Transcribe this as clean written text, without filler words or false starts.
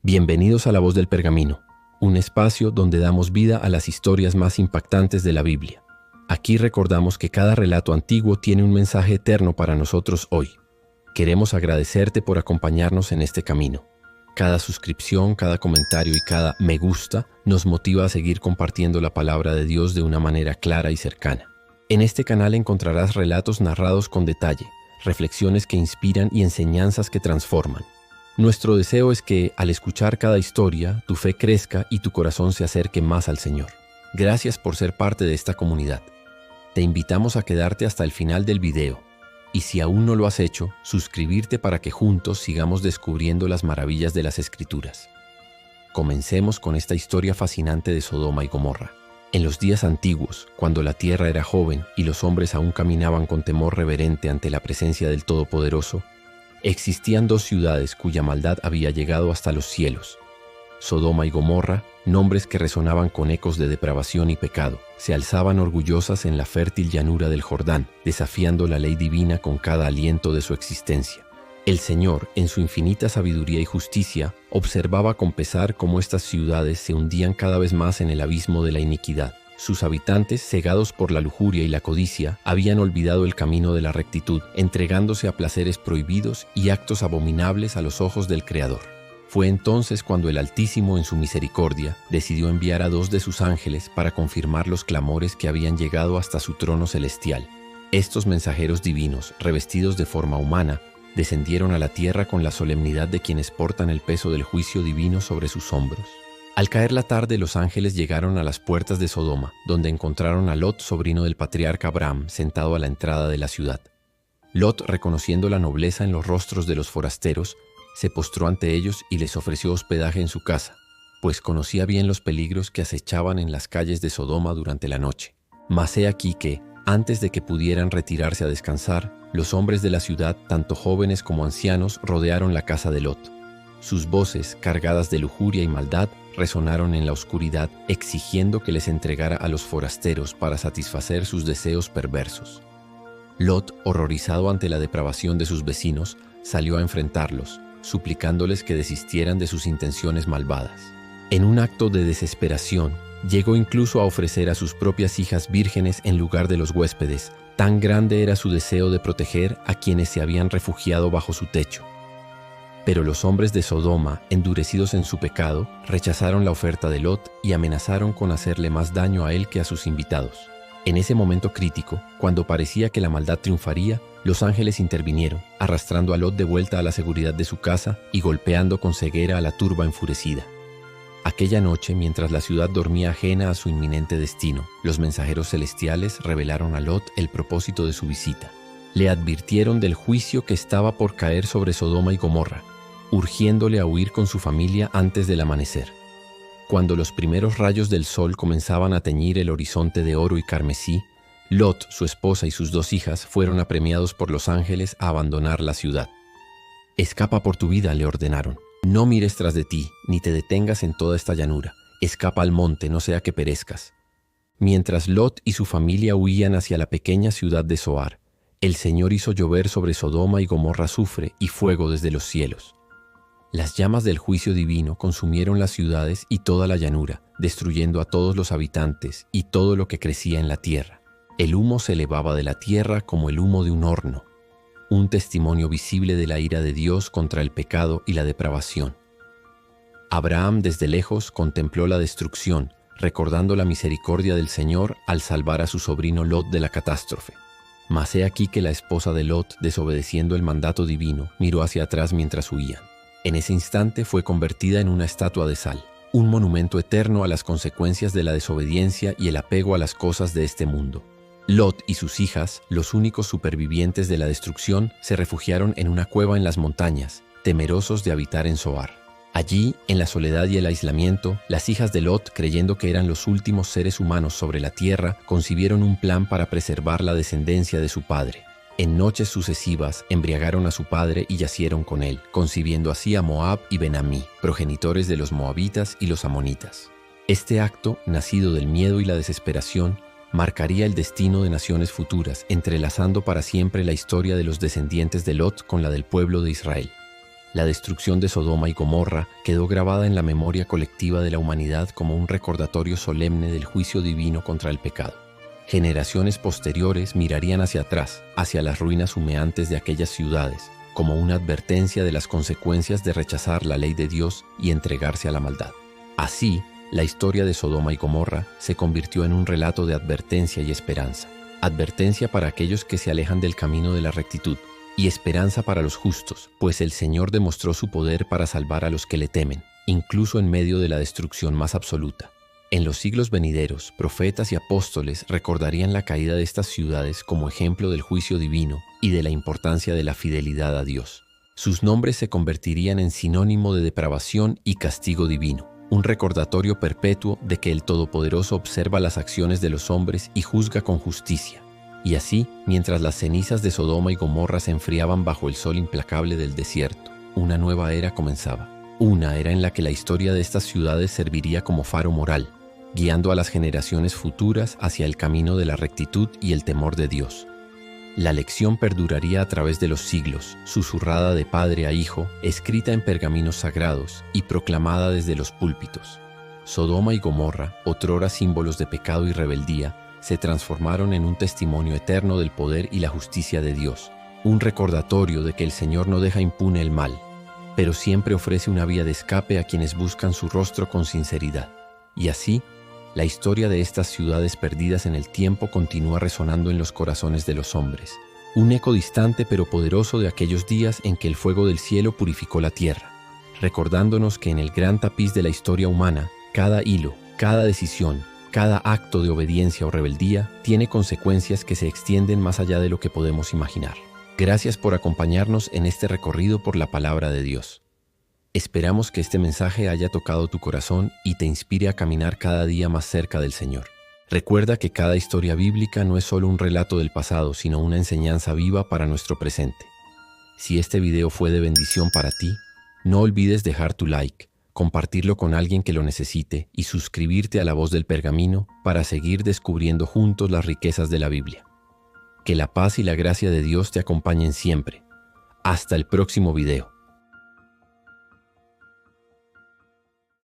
Bienvenidos a La Voz del Pergamino, un espacio donde damos vida a las historias más impactantes de la Biblia. Aquí recordamos que cada relato antiguo tiene un mensaje eterno para nosotros hoy. Queremos agradecerte por acompañarnos en este camino. Cada suscripción, cada comentario y cada me gusta nos motiva a seguir compartiendo la palabra de Dios de una manera clara y cercana. En este canal encontrarás relatos narrados con detalle, reflexiones que inspiran y enseñanzas que transforman. Nuestro deseo es que, al escuchar cada historia, tu fe crezca y tu corazón se acerque más al Señor. Gracias por ser parte de esta comunidad. Te invitamos a quedarte hasta el final del video. Y si aún no lo has hecho, suscribirte para que juntos sigamos descubriendo las maravillas de las Escrituras. Comencemos con esta historia fascinante de Sodoma y Gomorra. En los días antiguos, cuando la tierra era joven y los hombres aún caminaban con temor reverente ante la presencia del Todopoderoso, existían dos ciudades cuya maldad había llegado hasta los cielos. Sodoma y Gomorra, nombres que resonaban con ecos de depravación y pecado, se alzaban orgullosas en la fértil llanura del Jordán, desafiando la ley divina con cada aliento de su existencia. El Señor, en su infinita sabiduría y justicia, observaba con pesar cómo estas ciudades se hundían cada vez más en el abismo de la iniquidad. Sus habitantes, cegados por la lujuria y la codicia, habían olvidado el camino de la rectitud, entregándose a placeres prohibidos y actos abominables a los ojos del Creador. Fue entonces cuando el Altísimo, en su misericordia, decidió enviar a dos de sus ángeles para confirmar los clamores que habían llegado hasta su trono celestial. Estos mensajeros divinos, revestidos de forma humana, descendieron a la tierra con la solemnidad de quienes portan el peso del juicio divino sobre sus hombros. Al caer la tarde, los ángeles llegaron a las puertas de Sodoma, donde encontraron a Lot, sobrino del patriarca Abraham, sentado a la entrada de la ciudad. Lot, reconociendo la nobleza en los rostros de los forasteros, se postró ante ellos y les ofreció hospedaje en su casa, pues conocía bien los peligros que acechaban en las calles de Sodoma durante la noche. Mas he aquí que, antes de que pudieran retirarse a descansar, los hombres de la ciudad, tanto jóvenes como ancianos, rodearon la casa de Lot. Sus voces, cargadas de lujuria y maldad, resonaron en la oscuridad, exigiendo que les entregara a los forasteros para satisfacer sus deseos perversos. Lot, horrorizado ante la depravación de sus vecinos, salió a enfrentarlos, suplicándoles que desistieran de sus intenciones malvadas. En un acto de desesperación, llegó incluso a ofrecer a sus propias hijas vírgenes en lugar de los huéspedes. Tan grande era su deseo de proteger a quienes se habían refugiado bajo su techo. Pero los hombres de Sodoma, endurecidos en su pecado, rechazaron la oferta de Lot y amenazaron con hacerle más daño a él que a sus invitados. En ese momento crítico, cuando parecía que la maldad triunfaría, los ángeles intervinieron, arrastrando a Lot de vuelta a la seguridad de su casa y golpeando con ceguera a la turba enfurecida. Aquella noche, mientras la ciudad dormía ajena a su inminente destino, los mensajeros celestiales revelaron a Lot el propósito de su visita. Le advirtieron del juicio que estaba por caer sobre Sodoma y Gomorra, urgiéndole a huir con su familia antes del amanecer. Cuando los primeros rayos del sol comenzaban a teñir el horizonte de oro y carmesí, Lot, su esposa y sus dos hijas fueron apremiados por los ángeles a abandonar la ciudad. «Escapa por tu vida», le ordenaron. «No mires tras de ti, ni te detengas en toda esta llanura. Escapa al monte, no sea que perezcas». Mientras Lot y su familia huían hacia la pequeña ciudad de Zoar, el Señor hizo llover sobre Sodoma y Gomorra azufre y fuego desde los cielos. Las llamas del juicio divino consumieron las ciudades y toda la llanura, destruyendo a todos los habitantes y todo lo que crecía en la tierra. El humo se elevaba de la tierra como el humo de un horno, un testimonio visible de la ira de Dios contra el pecado y la depravación. Abraham desde lejos contempló la destrucción, recordando la misericordia del Señor al salvar a su sobrino Lot de la catástrofe. Mas he aquí que la esposa de Lot, desobedeciendo el mandato divino, miró hacia atrás mientras huían. En ese instante fue convertida en una estatua de sal, un monumento eterno a las consecuencias de la desobediencia y el apego a las cosas de este mundo. Lot y sus hijas, los únicos supervivientes de la destrucción, se refugiaron en una cueva en las montañas, temerosos de habitar en Zoar. Allí, en la soledad y el aislamiento, las hijas de Lot, creyendo que eran los últimos seres humanos sobre la tierra, concibieron un plan para preservar la descendencia de su padre. En noches sucesivas embriagaron a su padre y yacieron con él, concibiendo así a Moab y Ben-Amí, progenitores de los moabitas y los amonitas. Este acto, nacido del miedo y la desesperación, marcaría el destino de naciones futuras, entrelazando para siempre la historia de los descendientes de Lot con la del pueblo de Israel. La destrucción de Sodoma y Gomorra quedó grabada en la memoria colectiva de la humanidad como un recordatorio solemne del juicio divino contra el pecado. Generaciones posteriores mirarían hacia atrás, hacia las ruinas humeantes de aquellas ciudades, como una advertencia de las consecuencias de rechazar la ley de Dios y entregarse a la maldad. Así, la historia de Sodoma y Gomorra se convirtió en un relato de advertencia y esperanza. Advertencia para aquellos que se alejan del camino de la rectitud, y esperanza para los justos, pues el Señor demostró su poder para salvar a los que le temen, incluso en medio de la destrucción más absoluta. En los siglos venideros, profetas y apóstoles recordarían la caída de estas ciudades como ejemplo del juicio divino y de la importancia de la fidelidad a Dios. Sus nombres se convertirían en sinónimo de depravación y castigo divino, un recordatorio perpetuo de que el Todopoderoso observa las acciones de los hombres y juzga con justicia. Y así, mientras las cenizas de Sodoma y Gomorra se enfriaban bajo el sol implacable del desierto, una nueva era comenzaba. Una era en la que la historia de estas ciudades serviría como faro moral, guiando a las generaciones futuras hacia el camino de la rectitud y el temor de Dios. La lección perduraría a través de los siglos, susurrada de padre a hijo, escrita en pergaminos sagrados y proclamada desde los púlpitos. Sodoma y Gomorra, otrora símbolos de pecado y rebeldía, se transformaron en un testimonio eterno del poder y la justicia de Dios, un recordatorio de que el Señor no deja impune el mal, pero siempre ofrece una vía de escape a quienes buscan su rostro con sinceridad. Y así, la historia de estas ciudades perdidas en el tiempo continúa resonando en los corazones de los hombres, un eco distante pero poderoso de aquellos días en que el fuego del cielo purificó la tierra, recordándonos que en el gran tapiz de la historia humana, cada hilo, cada decisión, cada acto de obediencia o rebeldía tiene consecuencias que se extienden más allá de lo que podemos imaginar. Gracias por acompañarnos en este recorrido por la palabra de Dios. Esperamos que este mensaje haya tocado tu corazón y te inspire a caminar cada día más cerca del Señor. Recuerda que cada historia bíblica no es solo un relato del pasado, sino una enseñanza viva para nuestro presente. Si este video fue de bendición para ti, no olvides dejar tu like, compartirlo con alguien que lo necesite y suscribirte a La Voz del Pergamino para seguir descubriendo juntos las riquezas de la Biblia. Que la paz y la gracia de Dios te acompañen siempre. Hasta el próximo video.